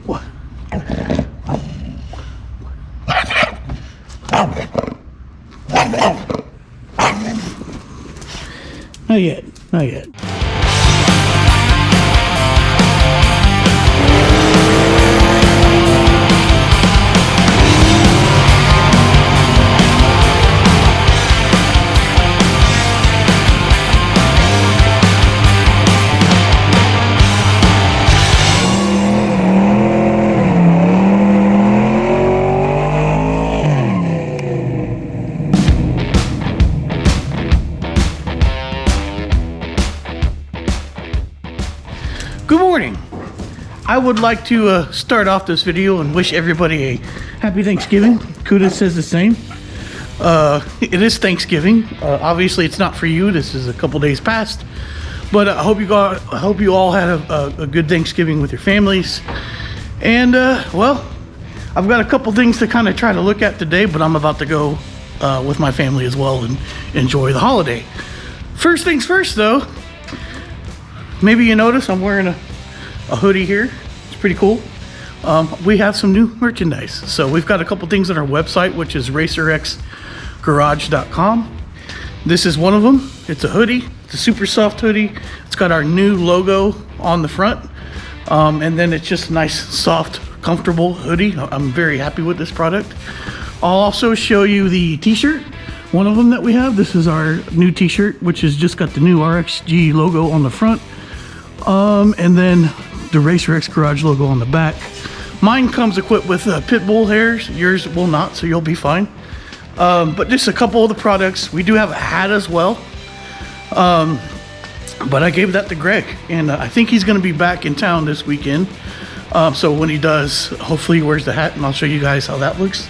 What? Not yet. Not yet. Good morning. I would like to start off this video and wish everybody a happy Thanksgiving. Kuda says the same. It is Thanksgiving. Obviously, it's not for you. This is a couple days past, but I hope you all had a good Thanksgiving with your families. And well, I've got a couple things to kind of try to look at today, but I'm about to go with my family as well and enjoy the holiday. First things first, though. Maybe you notice I'm wearing a hoodie here. It's pretty cool. We have some new merchandise. So we've got a couple things on our website, which is racerxgarage.com. This is one of them. It's a hoodie. It's a super soft hoodie. It's got our new logo on the front. And then it's just a nice, soft, comfortable hoodie. I'm very happy with this product. I'll also show you the t-shirt. One of them that we have. This is our new t-shirt, which has just got the new RXG logo on the front. And then the Racer X Garage logo on the back. Mine comes equipped with pit bull hairs. Yours will not, so you'll be fine. But just a couple of the products. We do have a hat as well. But I gave that to Greg, and I think he's going to be back in town this weekend. So when he does, hopefully he wears the hat, and I'll show you guys how that looks.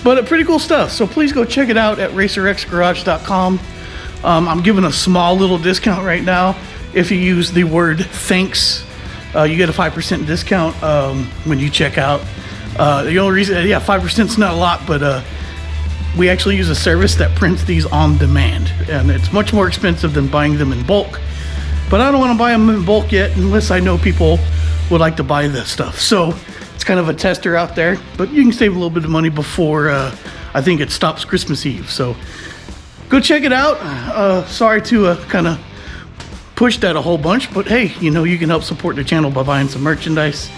But pretty cool stuff. So please go check it out at racerxgarage.com. I'm giving a small little discount right now. If you use the word thanks, you get a 5% discount when you check out. The only reason, 5% is not a lot, but we actually use a service that prints these on demand, and it's much more expensive than buying them in bulk. But I don't want to buy them in bulk yet unless I know people would like to buy this stuff. So it's kind of a tester out there, but you can save a little bit of money before I think it stops Christmas Eve. So go check it out. Sorry to kind of push that a whole bunch, but hey, you know, you can help support the channel by buying some merchandise.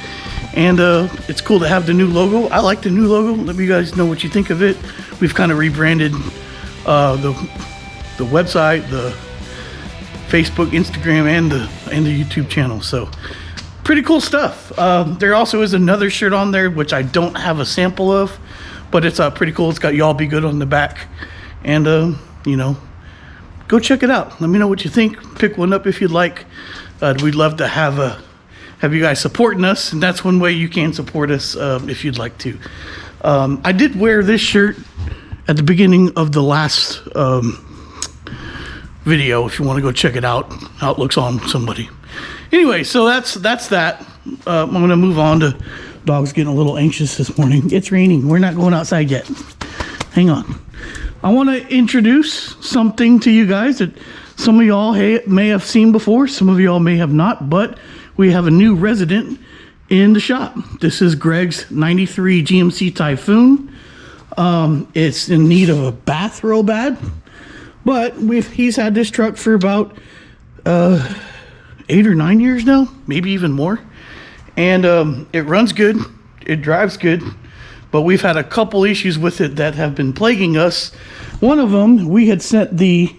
And it's cool to have the new logo. I like the new logo. Let me guys know what you think of it. We've kind of rebranded the website, the Facebook, Instagram, and the YouTube channel. So pretty cool stuff. There also is another shirt on there which I don't have a sample of, but it's pretty cool. It's got "Y'all Be Good" on the back, and you know, go check it out. Let me know what you think. Pick one up if you'd like. We'd love to have you guys supporting us, and that's one way you can support us if you'd like to. I did wear this shirt at the beginning of the last video. If you want to go check it out, how it looks on somebody. Anyway, so that's that. I'm gonna move on to dog's getting a little anxious this morning. It's raining. We're not going outside yet. Hang on. I want to introduce something to you guys that some of y'all may have seen before. Some of y'all may have not, but we have a new resident in the shop. This is Greg's 93 GMC Typhoon. It's in need of a bath real bad, but he's had this truck for about 8 or 9 years now, maybe even more. And it runs good, it drives good, but we've had a couple issues with it that have been plaguing us. One of them, we had sent the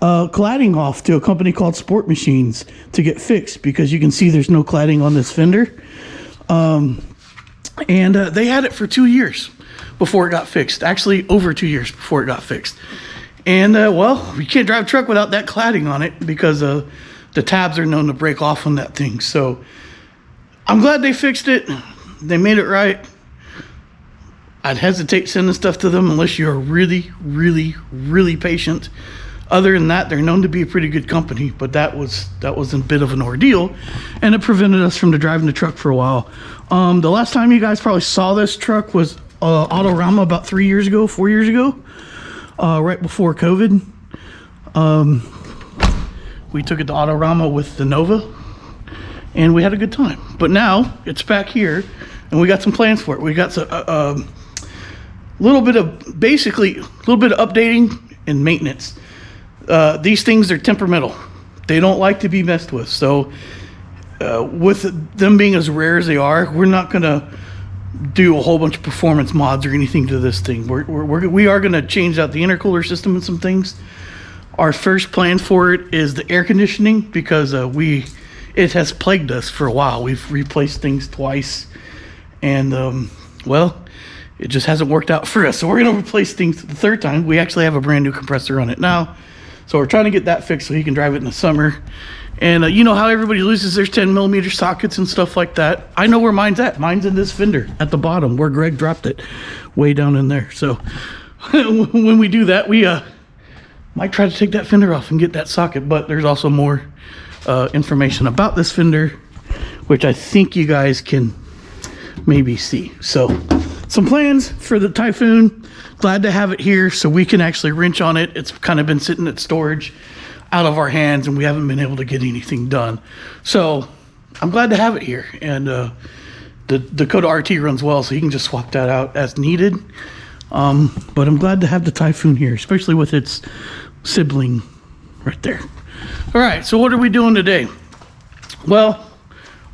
cladding off to a company called Sport Machines to get fixed, because you can see there's no cladding on this fender. And they had it for 2 years before it got fixed. Actually, over 2 years before it got fixed. And well, we can't drive a truck without that cladding on it, because the tabs are known to break off on that thing. So I'm glad they fixed it. They made it right. I'd hesitate sending stuff to them unless you're really, really, really patient. Other than that, they're known to be a pretty good company, but that was a bit of an ordeal, and it prevented us from driving the truck for a while. The last time you guys probably saw this truck was Autorama about 4 years ago, right before COVID. We took it to Autorama with the Nova, and we had a good time. But now it's back here, and we got some plans for it. We got a little bit of updating and maintenance. These things are temperamental. They don't like to be messed with. So with them being as rare as they are, we're not gonna do a whole bunch of performance mods or anything to this thing. We are gonna change out the intercooler system and some things. Our first plan for it is the air conditioning, because it has plagued us for a while. We've replaced things twice, and well, it just hasn't worked out for us. So we're gonna replace things the third time. We actually have a brand new compressor on it now, so we're trying to get that fixed so he can drive it in the summer. And you know how everybody loses their 10mm sockets and stuff like that? I know where mine's at. Mine's in this fender at the bottom where Greg dropped it, way down in there. So when we do that, we might try to take that fender off and get that socket. But there's also more information about this fender, which I think you guys can maybe see. So some plans for the Typhoon. Glad to have it here so we can actually wrench on it. It's kind of been sitting at storage out of our hands, and we haven't been able to get anything done. So I'm glad to have it here. And the Dakota RT runs well, so you can just swap that out as needed. But I'm glad to have the Typhoon here, especially with its sibling right there. All right, so what are we doing today? Well,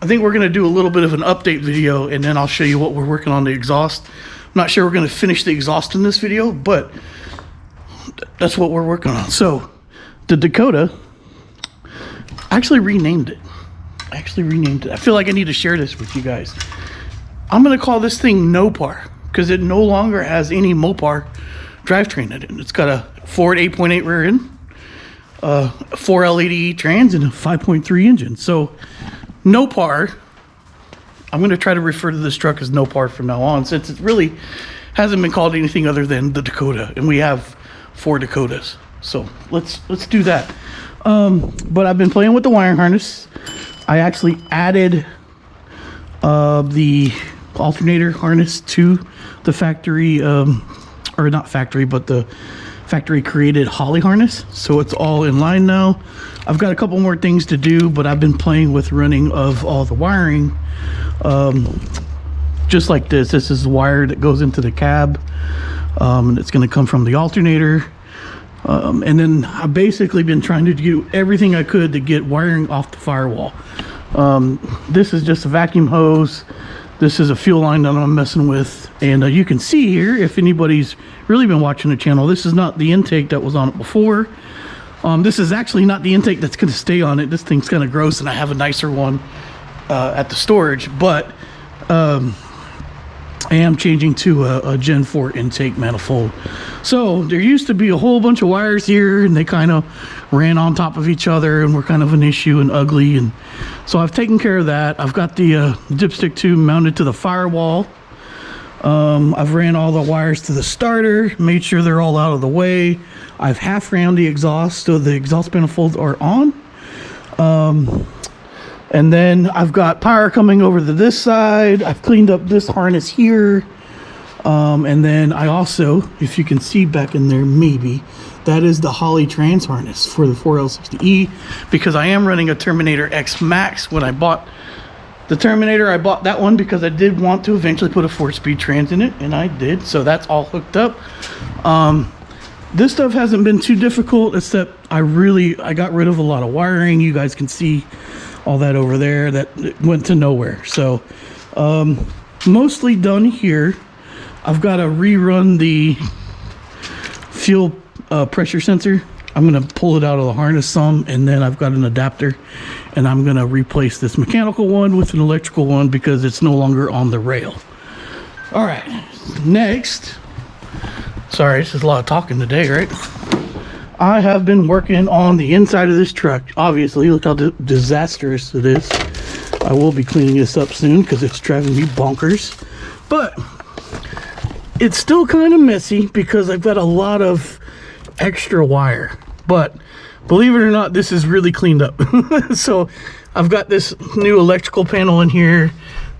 I think we're going to do a little bit of an update video, and then I'll show you what we're working on the exhaust. I'm not sure we're going to finish the exhaust in this video, but that's what we're working on. So the Dakota, I actually renamed it. I feel like I need to share this with you guys. I'm going to call this thing Nopar, because it no longer has any Mopar drivetrain in it. It's got a Ford 8.8 rear end, 4 LED trans, and a 5.3 engine. So Nopar, I'm going to try to refer to this truck as Nopar from now on, since it really hasn't been called anything other than the Dakota, and we have 4 Dakotas. So let's do that. But I've been playing with the wiring harness. I actually added the alternator harness to the factory, or not factory, but the factory created Holley harness. So it's all in line now. I've got a couple more things to do, but I've been playing with running of all the wiring. Just like this. This is the wire that goes into the cab. And it's going to come from the alternator. And then I've basically been trying to do everything I could to get wiring off the firewall. This is just a vacuum hose. This is a fuel line that I'm messing with. And you can see here, if anybody's really been watching the channel, this is not the intake that was on it before. This is actually not the intake that's going to stay on it. This thing's kind of gross, and I have a nicer one at the storage. But I am changing to a Gen 4 intake manifold. So there used to be a whole bunch of wires here, and they kind of ran on top of each other and were kind of an issue and ugly. And so I've taken care of that. I've got the dipstick tube mounted to the firewall. I've ran all the wires to the starter, made sure they're all out of the way. I've half ran the exhaust, so the exhaust manifolds are on. And then I've got power coming over to this side. I've cleaned up this harness here. And then I also, if you can see back in there, maybe, that is the Holley trans harness for the 4L60E, because I am running a Terminator X Max. When I bought the Terminator, I bought that one because I did want to eventually put a 4-speed trans in it, and I did. So that's all hooked up. This stuff hasn't been too difficult, except I got rid of a lot of wiring. You guys can see all that over there that went to nowhere. So mostly done here. I've got to rerun the fuel pressure sensor. I'm going to pull it out of the harness some, and then I've got an adapter, and I'm going to replace this mechanical one with an electrical one because it's no longer on the rail. All right, next, sorry, this is a lot of talking today, right? I have been working on the inside of this truck. Obviously, look how disastrous it is. I will be cleaning this up soon because it's driving me bonkers. But it's still kind of messy because I've got a lot of extra wire. But believe it or not, this is really cleaned up. So I've got this new electrical panel in here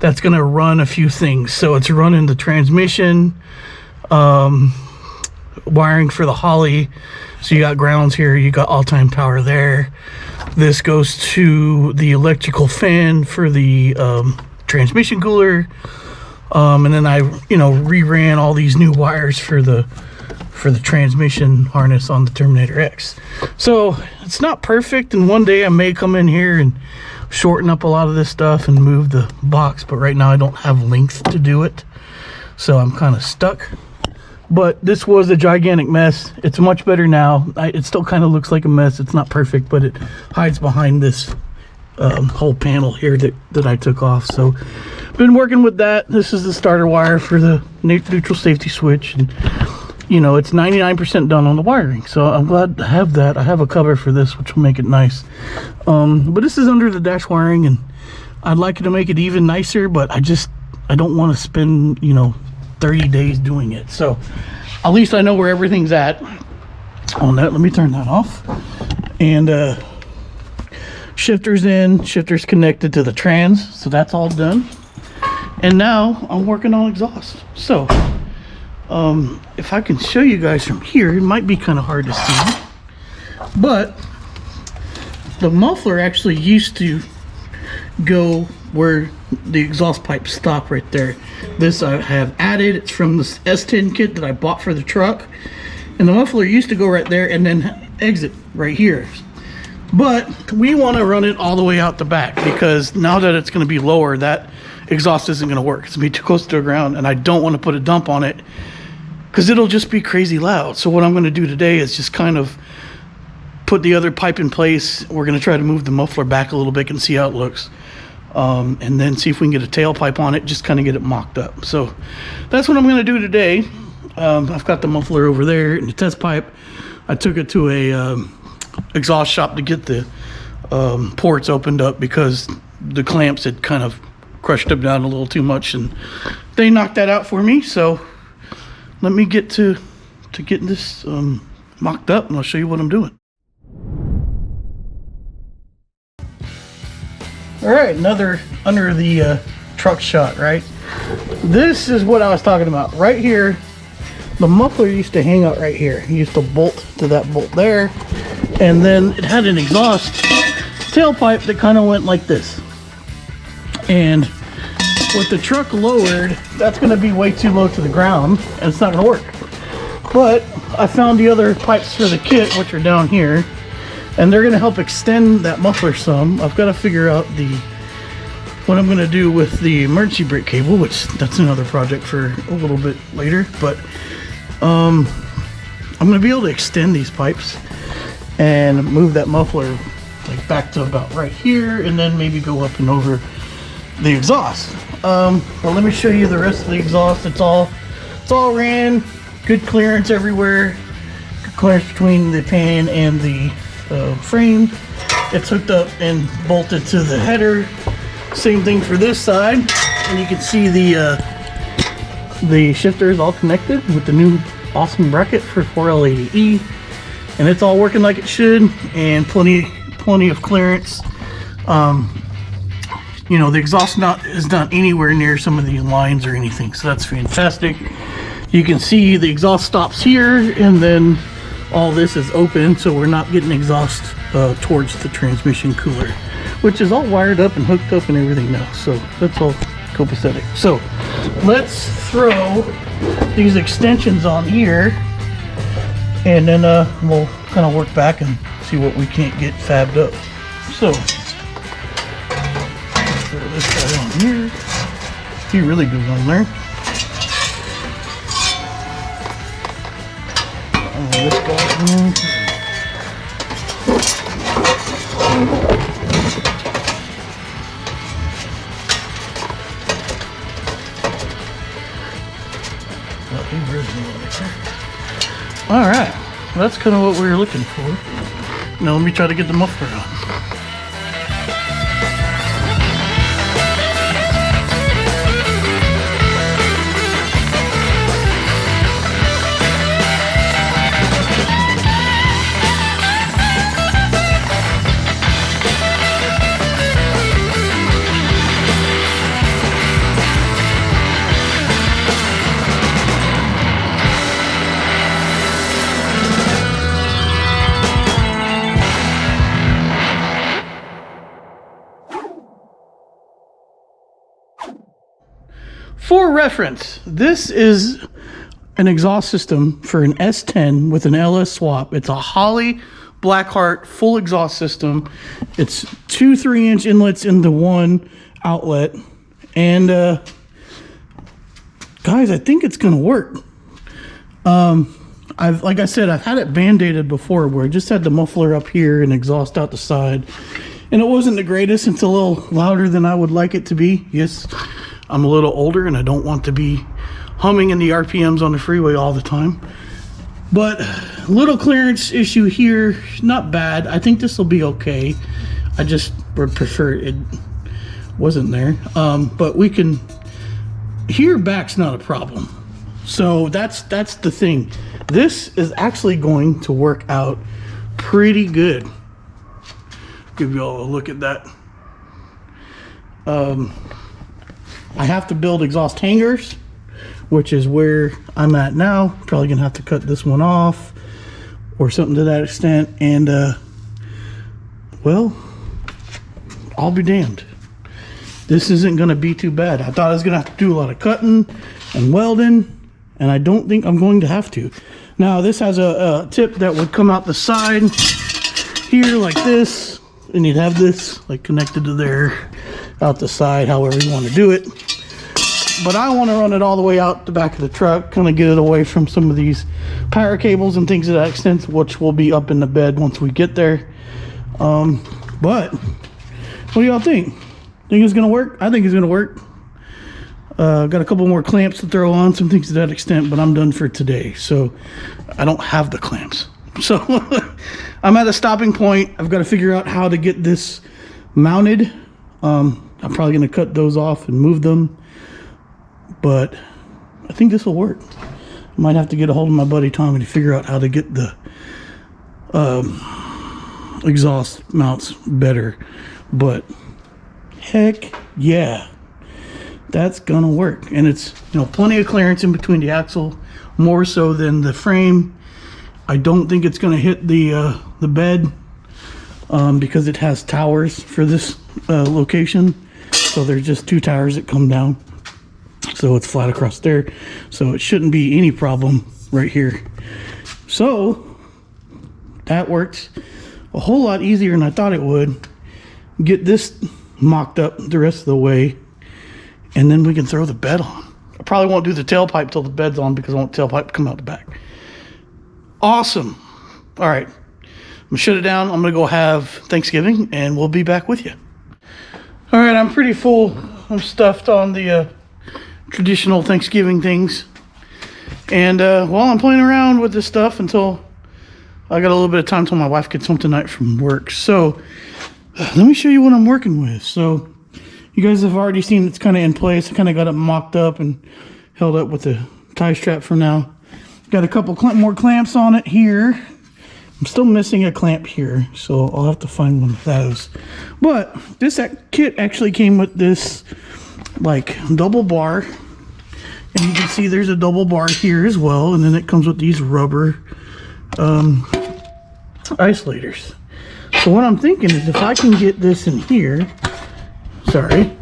that's going to run a few things. So it's running the transmission, wiring for the Holley. So you got grounds here, you got all-time power there. This goes to the electrical fan for the transmission cooler. And then I, reran all these new wires for the transmission harness on the Terminator X. So it's not perfect, and one day I may come in here and shorten up a lot of this stuff and move the box, but right now I don't have length to do it, so I'm kind of stuck. But this was a gigantic mess. It's much better now. It still kind of looks like a mess. It's not perfect, but it hides behind this whole panel here that I took off. So been working with that. This is the starter wire for the neutral safety switch, and it's 99% done on the wiring, so I'm glad to have that. I have a cover for this, which will make it nice. But this is under the dash wiring, and I'd like it to make it even nicer, but I don't want to spend 30 days doing it. So at least I know where everything's at on that. Let me turn that off. And shifter's in, shifter's connected to the trans, so that's all done. And now I'm working on exhaust. So if I can show you guys from here, it might be kind of hard to see, but the muffler actually used to go where the exhaust pipes stop right there. This I have added. It's from the S10 kit that I bought for the truck, and the muffler used to go right there and then exit right here. But we want to run it all the way out the back, because now that it's going to be lower, that exhaust isn't going to work. It's going to be too close to the ground, and I don't want to put a dump on it because it'll just be crazy loud. So what I'm going to do today is just kind of put the other pipe in place. We're going to try to move the muffler back a little bit and see how it looks, and then see if we can get a tailpipe on it, just kind of get it mocked up. So that's what I'm going to do today. I've got the muffler over there and the test pipe. I took it to a exhaust shop to get the ports opened up because the clamps had kind of crushed them down a little too much, and they knocked that out for me. So let me get to getting this mocked up, and I'll show you what I'm doing. All right, another under the truck shot, right? This is what I was talking about. Right here, the muffler used to hang out right here. It used to bolt to that bolt there, and then it had an exhaust tailpipe that kind of went like this. And with the truck lowered, that's going to be way too low to the ground, and it's not going to work. But I found the other pipes for the kit, which are down here, and they're going to help extend that muffler some. I've got to figure out what I'm going to do with the emergency brake cable, which that's another project for a little bit later. But I'm going to be able to extend these pipes and move that muffler like back to about right here, and then maybe go up and over the exhaust. But let me show you the rest of the exhaust. It's all ran, good clearance everywhere, good clearance between the pan and the frame. It's hooked up and bolted to the header. Same thing for this side, and you can see the shifter is all connected with the new awesome bracket for 4L80E, and it's all working like it should, and plenty of clearance. The exhaust is not anywhere near some of the lines or anything, so that's fantastic. You can see the exhaust stops here, and then all this is open, so we're not getting exhaust towards the transmission cooler, which is all wired up and hooked up and everything now, so that's all copacetic. So let's throw these extensions on here, and then we'll kind of work back and see what we can't get fabbed up. So throw this guy on here. He really goes on there. This guy in. All right, that's kind of what we were looking for. Now let me try to get the muffler on. For reference, this is an exhaust system for an S10 with an LS swap. It's a Holley Blackheart full exhaust system. It's 2 3-inch inlets into one outlet. And guys, I think it's gonna work. Like I said, I've had it band-aided before where I just had the muffler up here and exhaust out the side. And it wasn't the greatest. It's a little louder than I would like it to be. Yes, I'm a little older and I don't want to be humming in the RPMs on the freeway all the time. But little clearance issue here, not bad. I think this will be okay. I just would prefer it wasn't there. But we can, here back's not a problem. So that's the thing. This is actually going to work out pretty good. Give you all a look at that. I have to build exhaust hangers, which is where I'm at now. Probably gonna have to cut this one off or something to that extent. And well, I'll be damned. This isn't gonna be too bad. I thought I was gonna have to do a lot of cutting and welding, and I don't think I'm going to have to. Now this has a tip that would come out the side here like this, and you'd have this like connected to there, out the side, however you want to do it. But I want to run it all the way out the back of the truck, kind of get it away from some of these power cables and things of that extent, which will be up in the bed once we get there. But what do y'all think? Think it's gonna work? I think it's gonna work. Got a couple more clamps to throw on, some things to that extent, but I'm done for today. So I don't have the clamps. So I'm at a stopping point. I've got to figure out how to get this mounted. I'm probably going to cut those off and move them, but I think this will work. I might have to get a hold of my buddy Tommy to figure out how to get the exhaust mounts better. But heck yeah, that's gonna work. And it's, you know, plenty of clearance in between the axle, more so than the frame. I don't think it's gonna hit the bed because it has towers for this location. So there's just 2 towers that come down, so it's flat across there, so it shouldn't be any problem right here. So that works a whole lot easier than I thought it would. Get this mocked up the rest of the way, and then we can throw the bed on. I probably won't do the tailpipe till the bed's on because I want the tailpipe to come out the back. Awesome. All right, I'm gonna shut it down. I'm gonna go have Thanksgiving and we'll be back with you. All right, I'm pretty full. I'm stuffed on the traditional Thanksgiving things. And while I'm playing around with this stuff until I got a little bit of time until my wife gets home tonight from work. So let me show you what I'm working with. So you guys have already seen it's kind of in place. I kind of got it mocked up and held up with the tie strap for now. Got a couple more clamps on it here. I'm still missing a clamp here, so I'll have to find one of those. But this kit actually came with this like double bar, and you can see there's a double bar here as well, and then it comes with these rubber isolators. So what I'm thinking is if I can get this in here, sorry,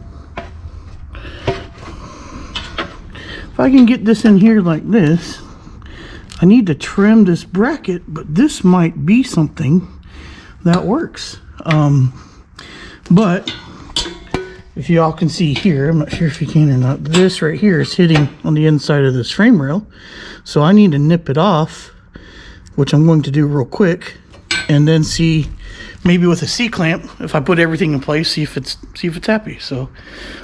if I can get this in here like this, I need to trim this bracket, but this might be something that works. But if y'all can see here, I'm not sure if you can or not, this right here is hitting on the inside of this frame rail. So I need to nip it off, which I'm going to do real quick, and then see maybe with a C-clamp, if I put everything in place, see if it's happy. So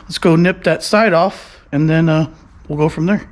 let's go nip that side off, and then we'll go from there.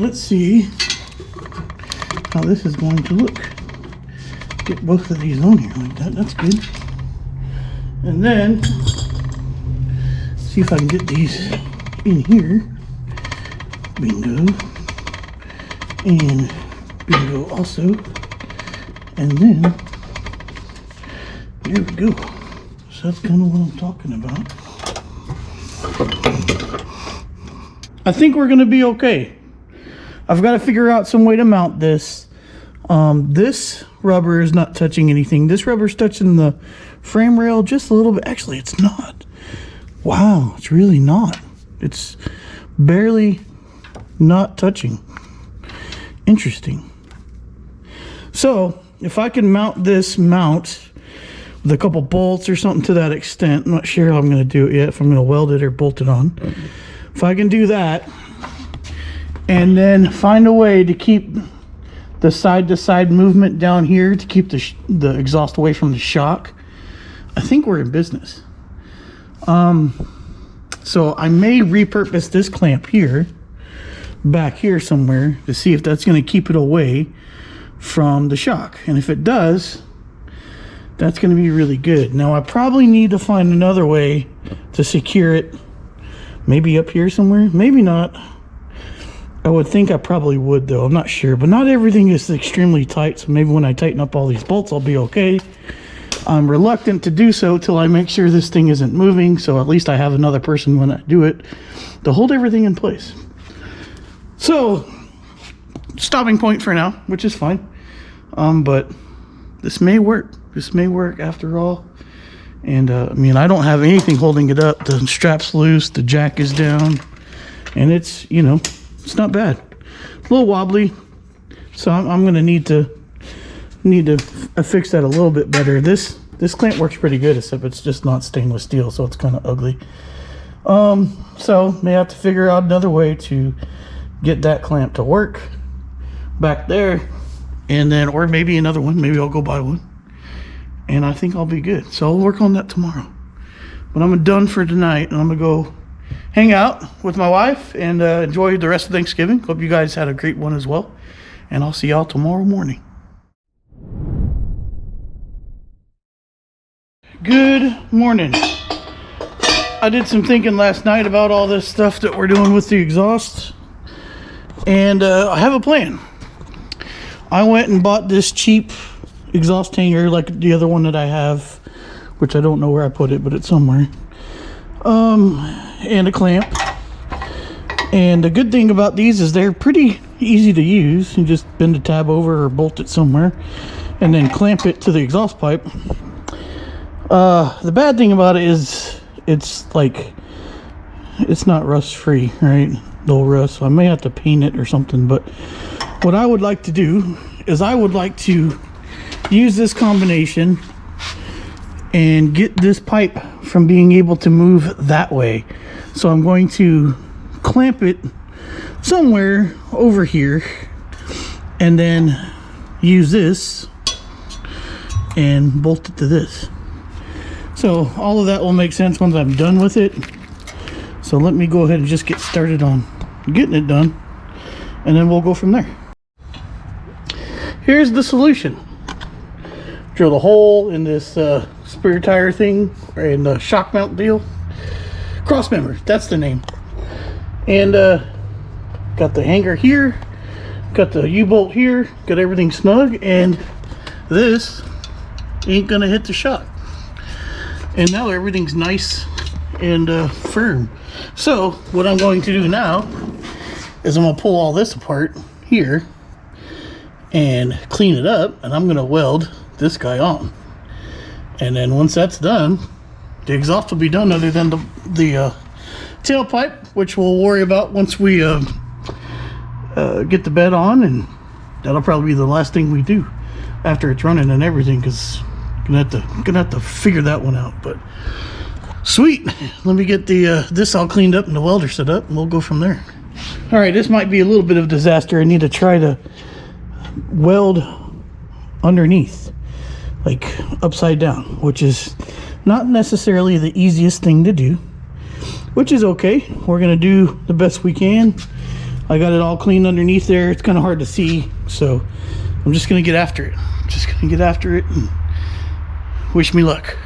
let's see how this is going to look. Get both of these on here like that. That's good. And then see if I can get these in here. Bingo. And bingo also. And then there we go. So that's kind of what I'm talking about. I think we're gonna be okay. I've got to figure out some way to mount this. This rubber is not touching anything. This rubber's touching the frame rail just a little bit. Actually, it's not. Wow, it's really not. It's barely not touching. Interesting. So if I can mount this mount with a couple bolts or something to that extent, I'm not sure how I'm going to do it yet, if I'm going to weld it or bolt it on. If I can do that and then find a way to keep the side-to-side movement down here to keep the exhaust away from the shock, I think we're in business. So I may repurpose this clamp here back here somewhere to see if that's going to keep it away from the shock, and if it does, that's going to be really good. Now I probably need to find another way to secure it, maybe up here somewhere, maybe not. I would think I probably would though, I'm not sure, but not everything is extremely tight, so maybe when I tighten up all these bolts I'll be okay. I'm reluctant to do so till I make sure this thing isn't moving, so at least I have another person when I do it to hold everything in place. So, stopping point for now, which is fine. But this may work. This may work after all. And I mean, I don't have anything holding it up. The strap's loose, the jack is down, and it's, you know, it's not bad. A little wobbly, so I'm gonna need to fix that a little bit better. This clamp works pretty good, except it's just not stainless steel, so it's kind of ugly. So may have to figure out another way to get that clamp to work back there, and then, or maybe another one. Maybe I'll go buy one, and I think I'll be good. So I'll work on that tomorrow. But I'm done for tonight, and I'm gonna go hang out with my wife and enjoy the rest of Thanksgiving. Hope you guys had a great one as well, and I'll see y'all tomorrow morning. Good morning. I did some thinking last night about all this stuff that we're doing with the exhaust, and I have a plan. I went and bought this cheap exhaust hanger like the other one that I have, which I don't know where I put it, but it's somewhere, and a clamp. And the good thing about these is they're pretty easy to use. You just bend the tab over or bolt it somewhere and then clamp it to the exhaust pipe. The bad thing about it is it's not rust free, right? No rust, so I may have to paint it or something. But what I would like to do is I would like to use this combination and get this pipe from being able to move that way. So I'm going to clamp it somewhere over here and then use this and bolt it to this. So all of that will make sense once I'm done with it. So let me go ahead and just get started on getting it done, and then we'll go from there. Here's the solution. Drill the hole in this spare tire thing, or in the shock mount deal. Crossmember, that's the name. And got the hanger here, got the U-bolt here, got everything snug, and this ain't gonna hit the shock. And now everything's nice and firm. So what I'm going to do now is I'm gonna pull all this apart here and clean it up, and I'm gonna weld this guy on. And then once that's done, the exhaust will be done, other than the tailpipe, which we'll worry about once we get the bed on, and that'll probably be the last thing we do after it's running and everything, because gonna have to figure that one out. But sweet, let me get the this all cleaned up and the welder set up, and we'll go from there. All right, this might be a little bit of a disaster. I need to try to weld underneath, like upside down, which is not necessarily the easiest thing to do, which is okay. We're gonna do the best we can. I got it all cleaned underneath there. It's kind of hard to see, so I'm just gonna get after it. Just gonna get after it and wish me luck.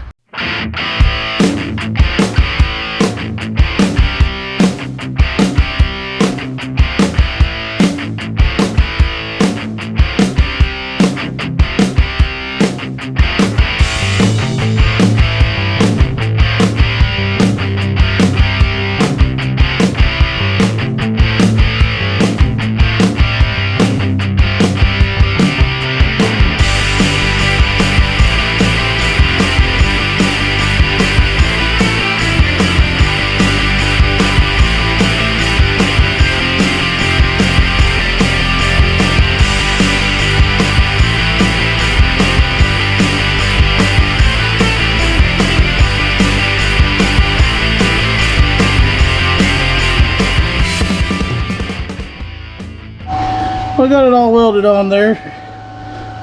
I got it all welded on there.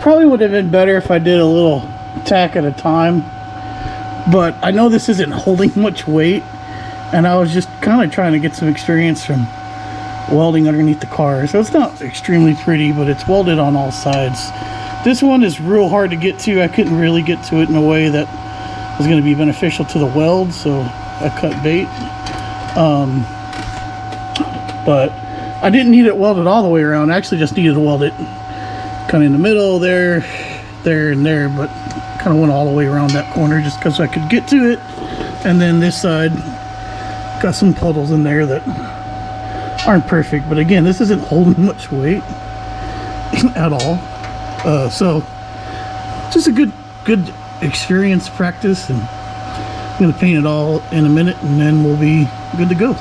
Probably would have been better if I did a little tack at a time, but I know this isn't holding much weight, and I was just kind of trying to get some experience from welding underneath the car. So it's not extremely pretty, but it's welded on all sides. This one is real hard to get to. I couldn't really get to it in a way that was going to be beneficial to the weld, so I cut bait. But I didn't need it welded all the way around. I actually just needed to weld it kind of in the middle there, and there, but kind of went all the way around that corner just because I could get to it. And then this side got some puddles in there that aren't perfect, but again, this isn't holding much weight at all. So just a good experience, practice, and I'm gonna paint it all in a minute, and then we'll be good to go.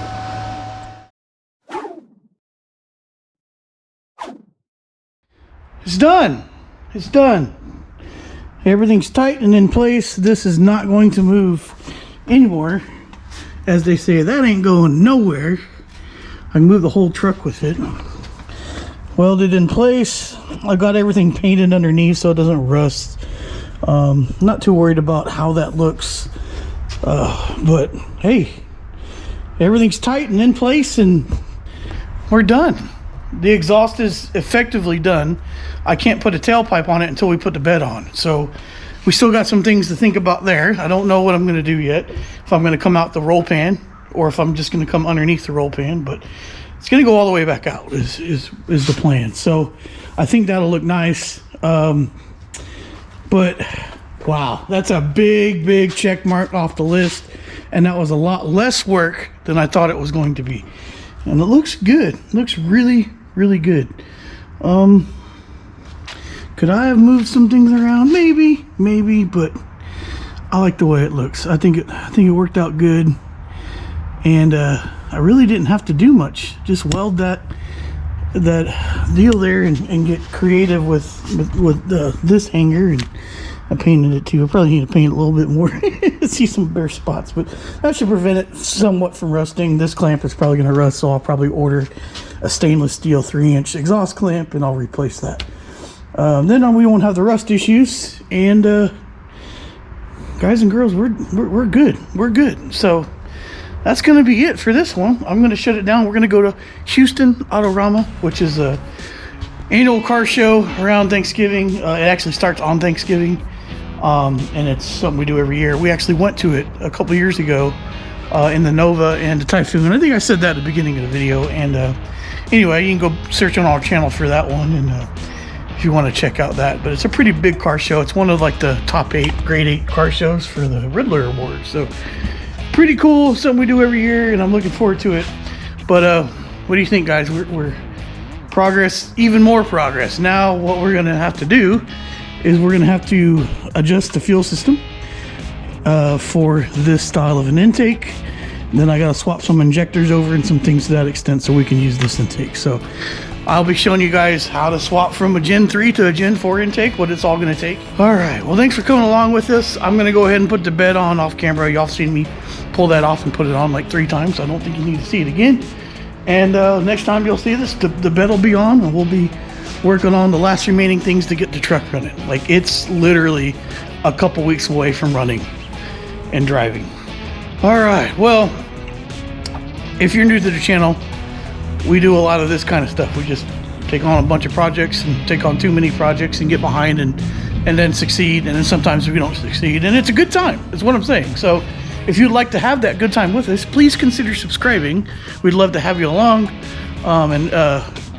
It's done. It's done. Everything's tight and in place. This is not going to move anymore. As they say, that ain't going nowhere. I can move the whole truck with it. Welded in place. I got everything painted underneath so it doesn't rust. Not too worried about how that looks. But hey, everything's tight and in place, and we're done. The exhaust is effectively done. I can't put a tailpipe on it until we put the bed on. So we still got some things to think about there. I don't know what I'm going to do yet. If I'm going to come out the roll pan or if I'm just going to come underneath the roll pan, but it's going to go all the way back out is the plan. So I think that'll look nice. But wow, that's a big check mark off the list. And that was a lot less work than I thought it was going to be. And it looks good. It looks really good. Could I have moved some things around? Maybe, but I like the way it looks. I think it worked out good, and I really didn't have to do much. Just weld that deal there and get creative with this hanger, and I painted it too. I probably need to paint it a little bit more. See some bare spots, but that should prevent it somewhat from rusting. This clamp is probably going to rust, so I'll probably order a stainless steel 3-inch exhaust clamp, and I'll replace that. Then we won't have the rust issues, and guys and girls, we're good. We're good. So that's going to be it for this one. I'm going to shut it down. We're going to go to Houston Autorama, which is a annual car show around Thanksgiving. It actually starts on Thanksgiving, and it's something we do every year. We actually went to it a couple years ago in the Nova and the Typhoon. I think I said that at the beginning of the video. And anyway, you can go search on our channel for that one, and if you want to check out that. But it's a pretty big car show. It's one of like the top 8 grade 8 car shows for the Riddler Awards. So pretty cool, something we do every year, and I'm looking forward to it. But what do you think, guys? We're progress, even more progress. Now what we're gonna have to do is we're gonna have to adjust the fuel system for this style of an intake. Then I gotta swap some injectors over and some things to that extent so we can use this intake. So I'll be showing you guys how to swap from a Gen 3 to a Gen 4 intake, what it's all gonna take. All right, well, thanks for coming along with us. I'm gonna go ahead and put the bed on off camera. Y'all seen me pull that off and put it on like 3 times. I don't think you need to see it again. And next time you'll see this, the bed will be on, and we'll be working on the last remaining things to get the truck running. Like, it's literally a couple weeks away from running and driving. All right, well, if you're new to the channel, we do a lot of this kind of stuff. We just take on a bunch of projects and take on too many projects and get behind and then succeed, and then sometimes we don't succeed, and it's a good time, is what I'm saying. So if you'd like to have that good time with us, please consider subscribing. We'd love to have you along, and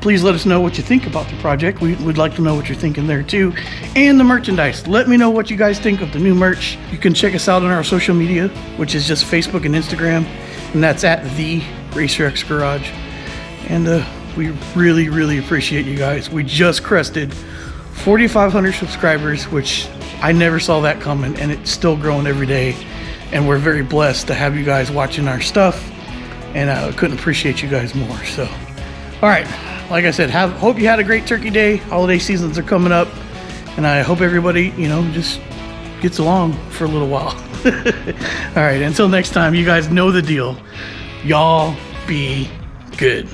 please let us know what you think about the project. We'd like to know what you're thinking there too, and the merchandise. Let me know what you guys think of the new merch. You can check us out on our social media, which is just Facebook and Instagram, and that's at the Racer X Garage. And we really, really appreciate you guys. We just crested 4,500 subscribers, which I never saw that coming, and it's still growing every day. And we're very blessed to have you guys watching our stuff, and I couldn't appreciate you guys more. So, all right, like I said, hope you had a great turkey day. Holiday seasons are coming up, and I hope everybody, just gets along for a little while. All right, until next time, you guys know the deal. Y'all be good.